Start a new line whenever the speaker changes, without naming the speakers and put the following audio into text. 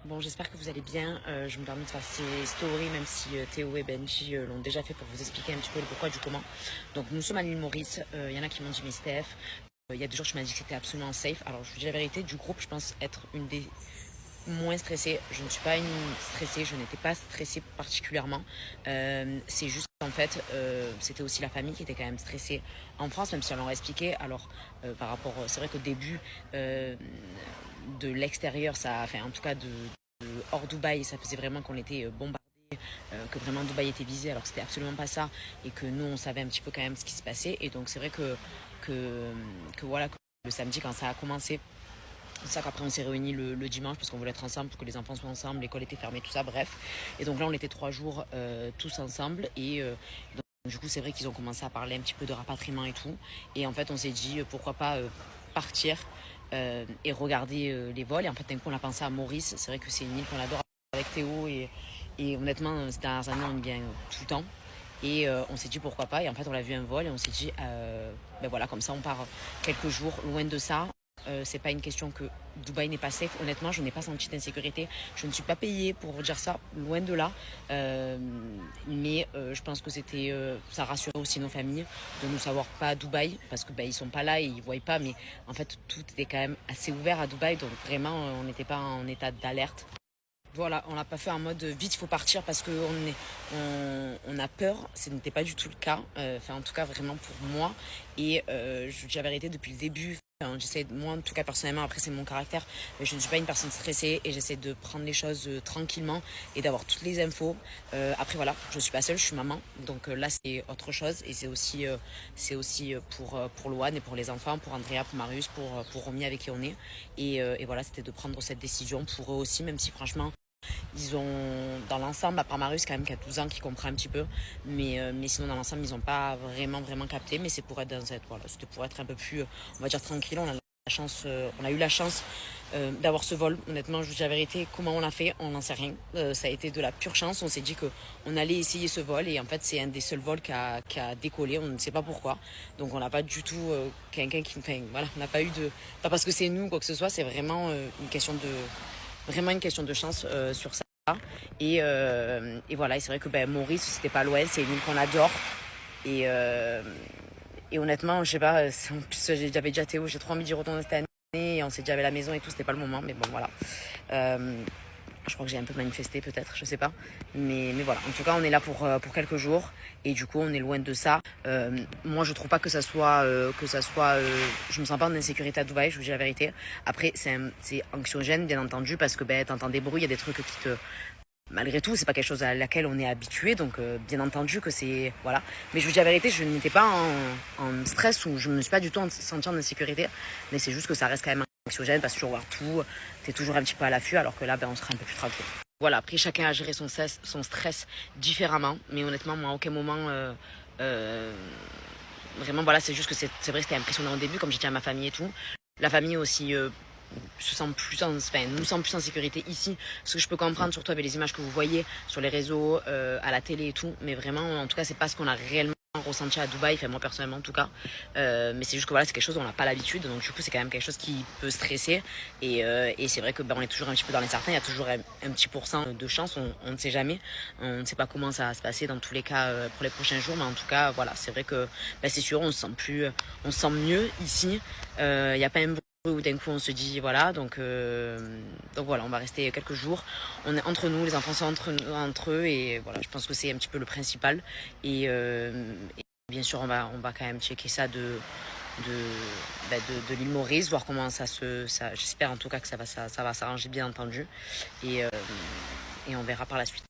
Bon, j'espère que vous allez bien. Je me permets de faire ces stories, même si Théo et Benji l'ont déjà fait pour vous expliquer un petit peu le pourquoi du comment. Donc, nous sommes à l'île Maurice. Il y en a qui m'ont dit, mais Steph, il y a 2 jours, tu m'as dit que c'était absolument safe. Alors, je vous dis la vérité, du groupe, je pense être une des moins stressées. Je ne suis pas une stressée, je n'étais pas stressée particulièrement. C'est juste qu'en fait, c'était aussi la famille qui était quand même stressée en France, même si on leur a expliqué. Alors, par rapport, c'est vrai qu'au début, de l'extérieur, ça, enfin, en tout cas hors Dubaï, ça faisait vraiment qu'on était bombardé, que vraiment Dubaï était visé, alors que c'était absolument pas ça, et que nous on savait un petit peu quand même ce qui se passait. Et donc c'est vrai que, voilà, que le samedi quand ça a commencé, c'est ça qu'après on s'est réunis le dimanche parce qu'on voulait être ensemble, pour que les enfants soient ensemble, l'école était fermée, tout ça, bref. Et donc là on était 3 jours tous ensemble, et donc, du coup c'est vrai qu'ils ont commencé à parler un petit peu de rapatriement et tout. Et en fait on s'est dit pourquoi pas partir et regarder les vols. Et en fait d'un coup on a pensé à Maurice. C'est vrai que c'est une île qu'on adore avec Théo, et honnêtement ces dernières années on y vient tout le temps. Et on s'est dit pourquoi pas. Et en fait on a vu un vol et on s'est dit ben voilà, comme ça on part quelques jours loin de ça. C'est pas une question que Dubaï n'est pas safe. Honnêtement, je n'ai pas senti d'insécurité. Je ne suis pas payée pour vous dire ça, loin de là. Mais je pense que ça rassurait aussi nos familles de nous savoir pas à Dubaï, parce que ils sont pas là et ils voient pas. Mais en fait, tout était quand même assez ouvert à Dubaï, donc vraiment, on n'était pas en état d'alerte. Voilà, on l'a pas fait en mode vite, il faut partir parce qu'on a peur. Ce n'était pas du tout le cas. Enfin, en tout cas, vraiment pour moi. Et je dis la vérité depuis le début. Enfin, moi en tout cas personnellement, après c'est mon caractère, mais je ne suis pas une personne stressée et j'essaie de prendre les choses tranquillement et d'avoir toutes les infos. Après voilà, je suis pas seule, je suis maman, donc là c'est autre chose. Et c'est aussi pour Loane et pour les enfants, pour Andrea, pour Marius, pour Romy avec qui on est. Et voilà, c'était de prendre cette décision pour eux aussi, même si franchement ils ont, dans l'ensemble, à part Marius quand même qui a 12 ans, qui comprend un petit peu, mais sinon dans l'ensemble ils n'ont pas vraiment capté. Mais c'est pour être voilà, c'était pour être un peu plus, on va dire, tranquille. On a eu la chance d'avoir ce vol. Honnêtement, je vous dis la vérité, comment on l'a fait, on n'en sait rien. Ça a été de la pure chance. On s'est dit que on allait essayer ce vol, et en fait c'est un des seuls vols qui a décollé. On ne sait pas pourquoi. Donc on n'a pas du tout quelqu'un qui, enfin, voilà, on n'a pas eu de, pas parce que c'est nous quoi que ce soit. C'est vraiment une question de chance sur ça. Et voilà, et c'est vrai que Maurice, c'était pas loin, c'est une île qu'on adore. Et honnêtement, je sais pas, en plus j'avais déjà Théo, j'ai trop envie d'y retourner cette année, et on s'est dit avec la maison et tout, c'était pas le moment, mais bon voilà. Je crois que j'ai un peu manifesté peut-être, je sais pas. Mais voilà, en tout cas on est là pour quelques jours, et du coup on est loin de ça. Moi je trouve pas que ça soit, je me sens pas en insécurité à Dubaï, je vous dis la vérité. Après c'est anxiogène bien entendu, parce que t'entends des bruits, il y a des trucs qui te... Malgré tout, c'est pas quelque chose à laquelle on est habitué, donc bien entendu que c'est... Voilà. Mais je vous dis la vérité, je n'étais pas en stress, ou je me suis pas du tout sentie en insécurité, mais c'est juste que ça reste quand même anxiogène, parce que tu regardes tout, t'es toujours un petit peu à l'affût, alors que là, on sera un peu plus tranquille. Voilà, après chacun a géré son stress différemment, mais honnêtement, moi, à aucun moment... euh, vraiment, voilà, c'est juste que c'est vrai que c'était impressionnant au début, comme j'ai dit à ma famille et tout. La famille aussi nous sent plus en sécurité ici. Ce que je peux comprendre, surtout avec les images que vous voyez sur les réseaux, à la télé et tout. Mais vraiment, en tout cas, c'est pas ce qu'on a réellement ressenti à Dubaï, enfin moi personnellement en tout cas. Mais c'est juste que voilà, c'est quelque chose dont on n'a pas l'habitude, donc du coup c'est quand même quelque chose qui peut stresser. Et c'est vrai que on est toujours un petit peu dans l'incertain. Il y a toujours un petit pourcent de chance, on ne sait jamais, on ne sait pas comment ça va se passer dans tous les cas pour les prochains jours. Mais en tout cas voilà, c'est vrai que c'est sûr, on se sent mieux ici. Il n'y a pas un où d'un coup on se dit voilà, donc voilà, on va rester quelques jours, on est entre nous, les enfants sont entre eux, et voilà, je pense que c'est un petit peu le principal. Et bien sûr on va quand même checker ça de l'île Maurice, voir comment j'espère en tout cas que ça va s'arranger bien entendu, et on verra par la suite.